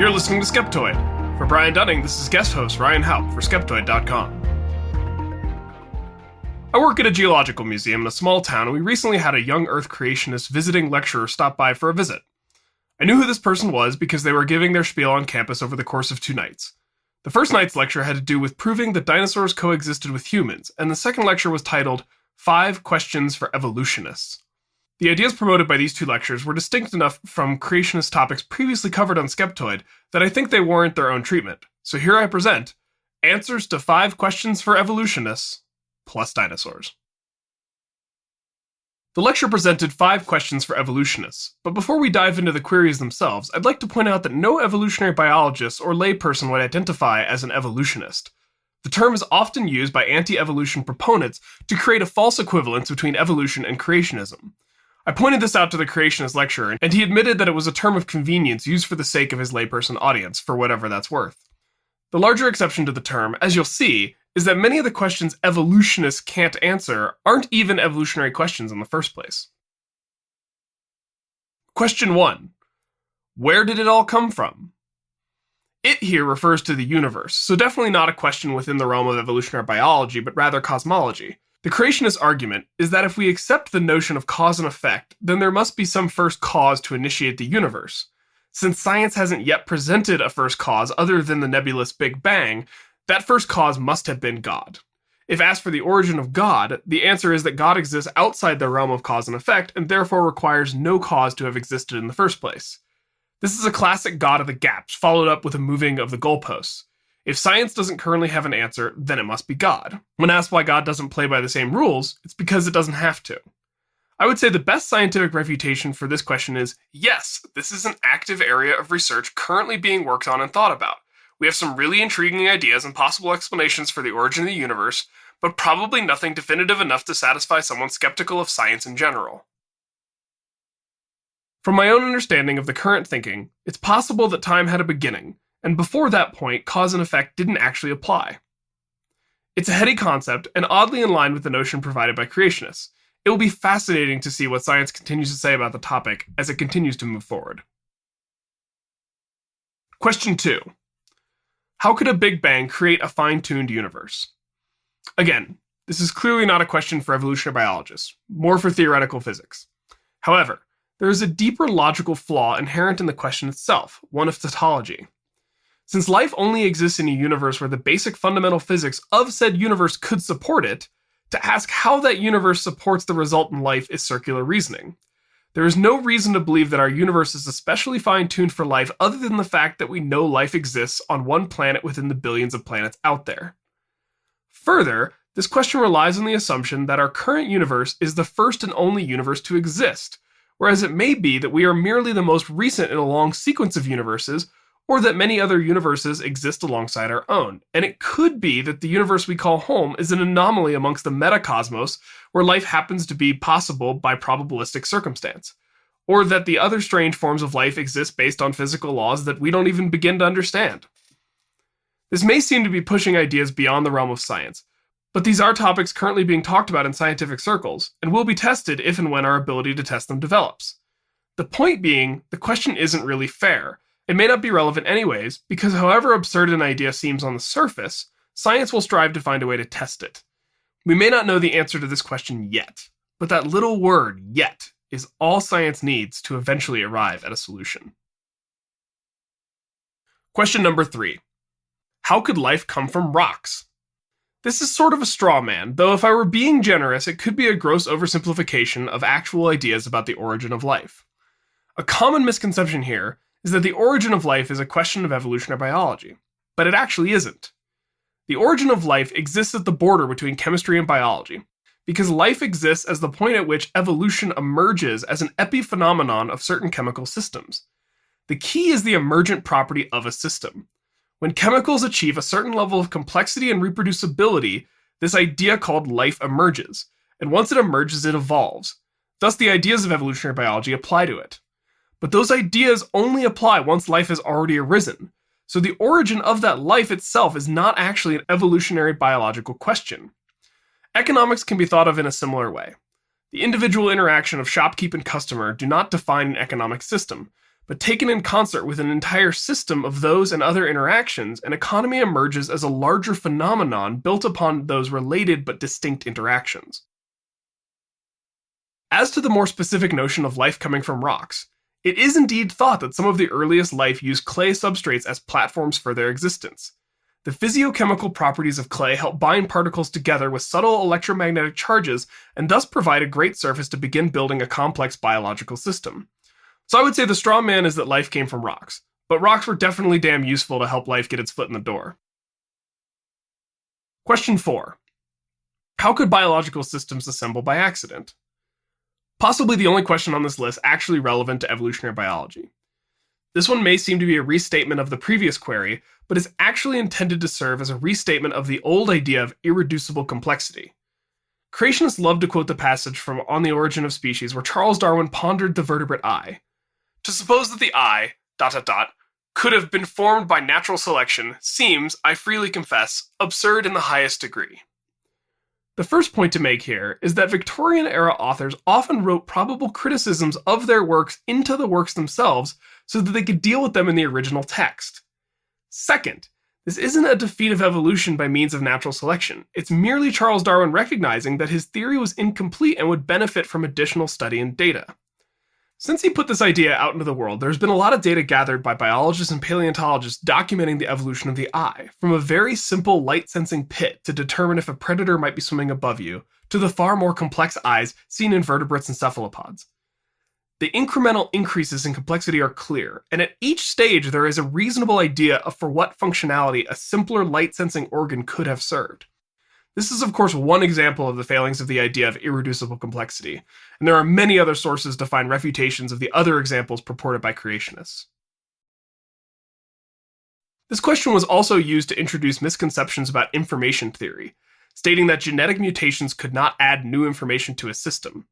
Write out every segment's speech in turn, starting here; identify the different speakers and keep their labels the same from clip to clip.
Speaker 1: You're listening to Skeptoid. For Brian Dunning, this is guest host Ryan Haupt for Skeptoid.com. I work at a geological museum in a small town, and we recently had a young Earth creationist visiting lecturer stop by for a visit. I knew who this person was because they were giving their spiel on campus over the course of 2 nights. The first night's lecture had to do with proving that dinosaurs coexisted with humans, and the second lecture was titled 5 Questions for Evolutionists. The ideas promoted by these 2 lectures were distinct enough from creationist topics previously covered on Skeptoid that I think they warrant their own treatment. So here I present Answers to 5 Questions for Evolutionists plus Dinosaurs. The lecture presented 5 questions for evolutionists, but before we dive into the queries themselves, I'd like to point out that no evolutionary biologist or layperson would identify as an evolutionist. The term is often used by anti-evolution proponents to create a false equivalence between evolution and creationism. I pointed this out to the creationist lecturer, and he admitted that it was a term of convenience used for the sake of his layperson audience, for whatever that's worth. The larger exception to the term, as you'll see, is that many of the questions evolutionists can't answer aren't even evolutionary questions in the first place. Question 1. Where did it all come from? It here refers to the universe, so definitely not a question within the realm of evolutionary biology, but rather cosmology. The creationist argument is that if we accept the notion of cause and effect, then there must be some first cause to initiate the universe. Since science hasn't yet presented a first cause other than the nebulous Big Bang, that first cause must have been God. If asked for the origin of God, the answer is that God exists outside the realm of cause and effect, and therefore requires no cause to have existed in the first place. This is a classic God of the gaps, followed up with a moving of the goalposts. If science doesn't currently have an answer, then it must be God. When asked why God doesn't play by the same rules, it's because it doesn't have to. I would say the best scientific refutation for this question is, yes, this is an active area of research currently being worked on and thought about. We have some really intriguing ideas and possible explanations for the origin of the universe, but probably nothing definitive enough to satisfy someone skeptical of science in general. From my own understanding of the current thinking, it's possible that time had a beginning, and before that point, cause and effect didn't actually apply. It's a heady concept, and oddly in line with the notion provided by creationists. It will be fascinating to see what science continues to say about the topic as it continues to move forward. Question 2. How could a Big Bang create a fine-tuned universe? Again, this is clearly not a question for evolutionary biologists, more for theoretical physics. However, there is a deeper logical flaw inherent in the question itself, one of tautology. Since life only exists in a universe where the basic fundamental physics of said universe could support it, to ask how that universe supports the resultant life is circular reasoning. There is no reason to believe that our universe is especially fine-tuned for life other than the fact that we know life exists on one planet within the billions of planets out there. Further, this question relies on the assumption that our current universe is the first and only universe to exist, whereas it may be that we are merely the most recent in a long sequence of universes, or that many other universes exist alongside our own, and it could be that the universe we call home is an anomaly amongst the metacosmos where life happens to be possible by probabilistic circumstance, or that the other strange forms of life exist based on physical laws that we don't even begin to understand. This may seem to be pushing ideas beyond the realm of science, but these are topics currently being talked about in scientific circles, and will be tested if and when our ability to test them develops. The point being, the question isn't really fair. It may not be relevant anyways, because however absurd an idea seems on the surface, science will strive to find a way to test it. We may not know the answer to this question yet, but that little word, yet, is all science needs to eventually arrive at a solution. Question number 3. How could life come from rocks? This is sort of a straw man, though if I were being generous, it could be a gross oversimplification of actual ideas about the origin of life. A common misconception here is that the origin of life is a question of evolutionary biology, but it actually isn't. The origin of life exists at the border between chemistry and biology, because life exists as the point at which evolution emerges as an epiphenomenon of certain chemical systems. The key is the emergent property of a system. When chemicals achieve a certain level of complexity and reproducibility, this idea called life emerges, and once it emerges, it evolves. Thus, the ideas of evolutionary biology apply to it. But those ideas only apply once life has already arisen, so the origin of that life itself is not actually an evolutionary biological question. Economics can be thought of in a similar way. The individual interaction of shopkeep and customer do not define an economic system, but taken in concert with an entire system of those and other interactions, an economy emerges as a larger phenomenon built upon those related but distinct interactions. As to the more specific notion of life coming from rocks, it is indeed thought that some of the earliest life used clay substrates as platforms for their existence. The physiochemical properties of clay help bind particles together with subtle electromagnetic charges and thus provide a great surface to begin building a complex biological system. So I would say the straw man is that life came from rocks, but rocks were definitely damn useful to help life get its foot in the door. Question 4. How could biological systems assemble by accident? Possibly the only question on this list actually relevant to evolutionary biology. This one may seem to be a restatement of the previous query, but is actually intended to serve as a restatement of the old idea of irreducible complexity. Creationists love to quote the passage from On the Origin of Species where Charles Darwin pondered the vertebrate eye. To suppose that the eye, ... could have been formed by natural selection seems, I freely confess, absurd in the highest degree. The first point to make here is that Victorian-era authors often wrote probable criticisms of their works into the works themselves so that they could deal with them in the original text. Second, this isn't a defeat of evolution by means of natural selection. It's merely Charles Darwin recognizing that his theory was incomplete and would benefit from additional study and data. Since he put this idea out into the world, there's been a lot of data gathered by biologists and paleontologists documenting the evolution of the eye, from a very simple light-sensing pit to determine if a predator might be swimming above you, to the far more complex eyes seen in vertebrates and cephalopods. The incremental increases in complexity are clear, and at each stage there is a reasonable idea of for what functionality a simpler light-sensing organ could have served. This is, of course, one example of the failings of the idea of irreducible complexity, and there are many other sources to find refutations of the other examples purported by creationists. This question was also used to introduce misconceptions about information theory, stating that genetic mutations could not add new information to a system.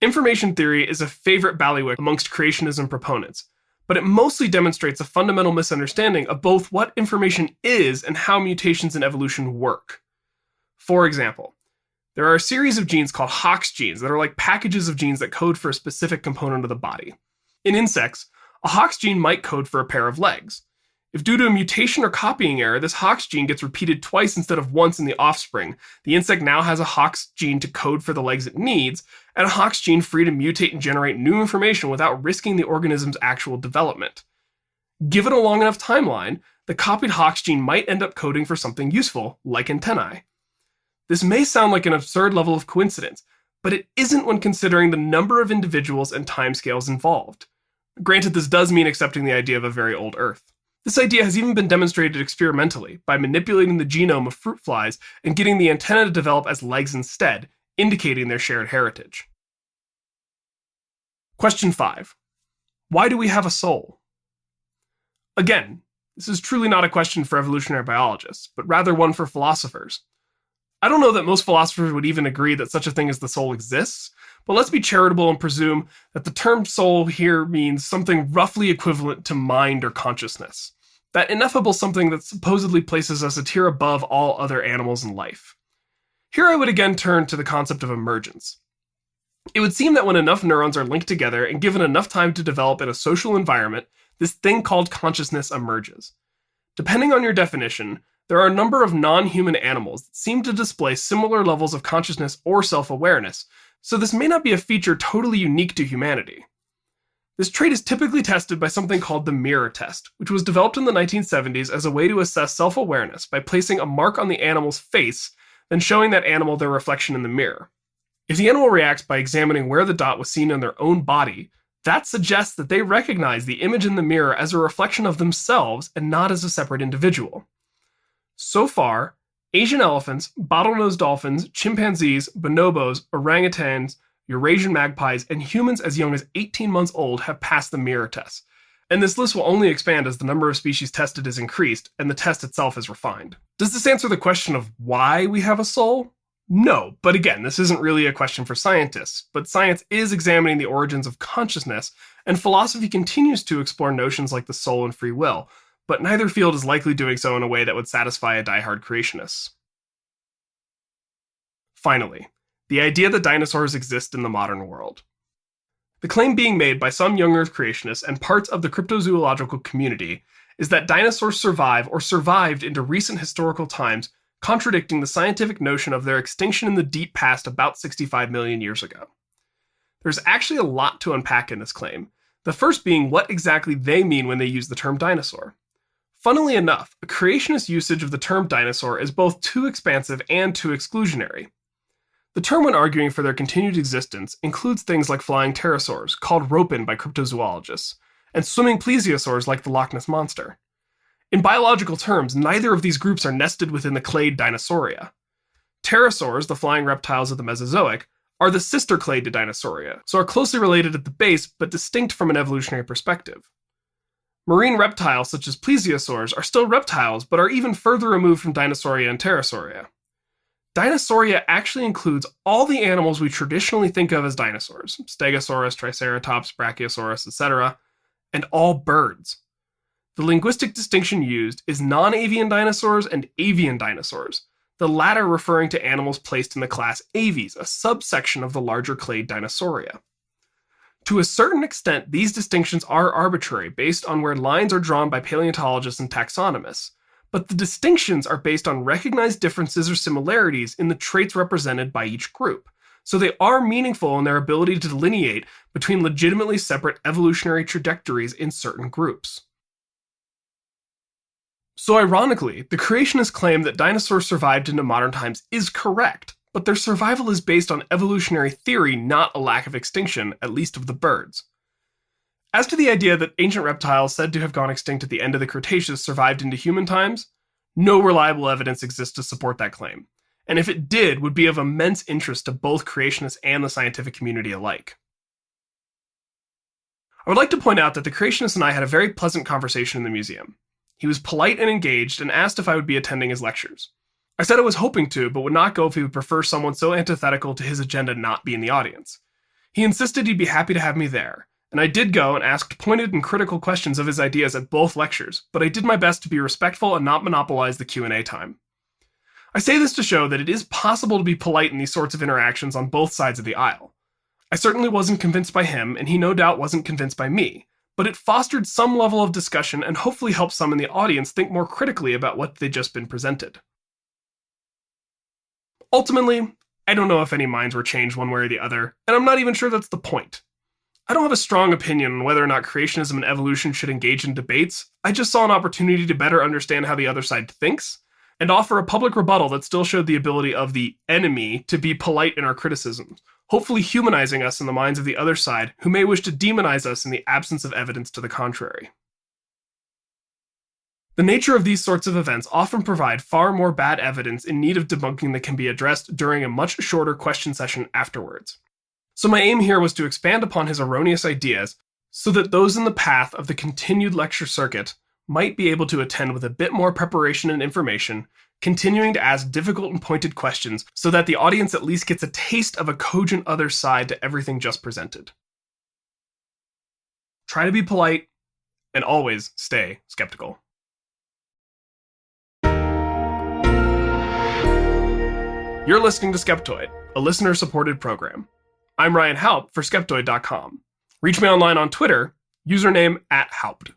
Speaker 1: Information theory is a favorite ballywick amongst creationism proponents, but it mostly demonstrates a fundamental misunderstanding of both what information is and how mutations in evolution work. For example, there are a series of genes called Hox genes that are like packages of genes that code for a specific component of the body. In insects, a Hox gene might code for a pair of legs. If due to a mutation or copying error, this Hox gene gets repeated twice instead of once in the offspring, the insect now has a Hox gene to code for the legs it needs, and a Hox gene free to mutate and generate new information without risking the organism's actual development. Given a long enough timeline, the copied Hox gene might end up coding for something useful, like antennae. This may sound like an absurd level of coincidence, but it isn't when considering the number of individuals and timescales involved. Granted, this does mean accepting the idea of a very old Earth. This idea has even been demonstrated experimentally by manipulating the genome of fruit flies and getting the antennae to develop as legs instead, indicating their shared heritage. Question 5. Why do we have a soul? Again, this is truly not a question for evolutionary biologists, but rather one for philosophers. I don't know that most philosophers would even agree that such a thing as the soul exists, but let's be charitable and presume that the term soul here means something roughly equivalent to mind or consciousness. That ineffable something that supposedly places us a tier above all other animals in life. Here I would again turn to the concept of emergence. It would seem that when enough neurons are linked together and given enough time to develop in a social environment, this thing called consciousness emerges. Depending on your definition, there are a number of non-human animals that seem to display similar levels of consciousness or self-awareness, so this may not be a feature totally unique to humanity. This trait is typically tested by something called the mirror test, which was developed in the 1970s as a way to assess self-awareness by placing a mark on the animal's face, then showing that animal their reflection in the mirror. If the animal reacts by examining where the dot was seen in their own body, that suggests that they recognize the image in the mirror as a reflection of themselves and not as a separate individual. So far, Asian elephants, bottlenose dolphins, chimpanzees, bonobos, orangutans, Eurasian magpies, and humans as young as 18 months old have passed the mirror test. And this list will only expand as the number of species tested is increased and the test itself is refined. Does this answer the question of why we have a soul? No, but again, this isn't really a question for scientists, but science is examining the origins of consciousness, and philosophy continues to explore notions like the soul and free will, but neither field is likely doing so in a way that would satisfy a diehard creationist. Finally, the idea that dinosaurs exist in the modern world. The claim being made by some young Earth creationists and parts of the cryptozoological community is that dinosaurs survive or survived into recent historical times, contradicting the scientific notion of their extinction in the deep past about 65 million years ago. There's actually a lot to unpack in this claim, the first being what exactly they mean when they use the term dinosaur. Funnily enough, a creationist usage of the term dinosaur is both too expansive and too exclusionary. The term, when arguing for their continued existence, includes things like flying pterosaurs, called ropin by cryptozoologists, and swimming plesiosaurs like the Loch Ness Monster. In biological terms, neither of these groups are nested within the clade Dinosauria. Pterosaurs, the flying reptiles of the Mesozoic, are the sister clade to Dinosauria, so are closely related at the base but distinct from an evolutionary perspective. Marine reptiles such as plesiosaurs are still reptiles but are even further removed from Dinosauria and Pterosauria. Dinosauria actually includes all the animals we traditionally think of as dinosaurs, Stegosaurus, Triceratops, Brachiosaurus, etc., and all birds. The linguistic distinction used is non-avian dinosaurs and avian dinosaurs, the latter referring to animals placed in the class Aves, a subsection of the larger clade Dinosauria. To a certain extent, these distinctions are arbitrary, based on where lines are drawn by paleontologists and taxonomists, but the distinctions are based on recognized differences or similarities in the traits represented by each group, so they are meaningful in their ability to delineate between legitimately separate evolutionary trajectories in certain groups. So ironically, the creationist claim that dinosaurs survived into modern times is correct, but their survival is based on evolutionary theory, not a lack of extinction, at least of the birds. As to the idea that ancient reptiles said to have gone extinct at the end of the Cretaceous survived into human times, no reliable evidence exists to support that claim, and if it did, would be of immense interest to both creationists and the scientific community alike. I would like to point out that the creationist and I had a very pleasant conversation in the museum. He was polite and engaged and asked if I would be attending his lectures. I said I was hoping to, but would not go if he would prefer someone so antithetical to his agenda not be in the audience. He insisted he'd be happy to have me there, and I did go and asked pointed and critical questions of his ideas at both lectures, but I did my best to be respectful and not monopolize the Q&A time. I say this to show that it is possible to be polite in these sorts of interactions on both sides of the aisle. I certainly wasn't convinced by him, and he no doubt wasn't convinced by me, but it fostered some level of discussion and hopefully helped some in the audience think more critically about what they'd just been presented. Ultimately, I don't know if any minds were changed one way or the other, and I'm not even sure that's the point. I don't have a strong opinion on whether or not creationism and evolution should engage in debates. I just saw an opportunity to better understand how the other side thinks, and offer a public rebuttal that still showed the ability of the enemy to be polite in our criticisms, hopefully humanizing us in the minds of the other side who may wish to demonize us in the absence of evidence to the contrary. The nature of these sorts of events often provide far more bad evidence in need of debunking that can be addressed during a much shorter question session afterwards. So my aim here was to expand upon his erroneous ideas so that those in the path of the continued lecture circuit might be able to attend with a bit more preparation and information, continuing to ask difficult and pointed questions so that the audience at least gets a taste of a cogent other side to everything just presented. Try to be polite, and always stay skeptical. You're listening to Skeptoid, a listener-supported program. I'm Ryan Haupt for Skeptoid.com. Reach me online on Twitter, username @Haupt.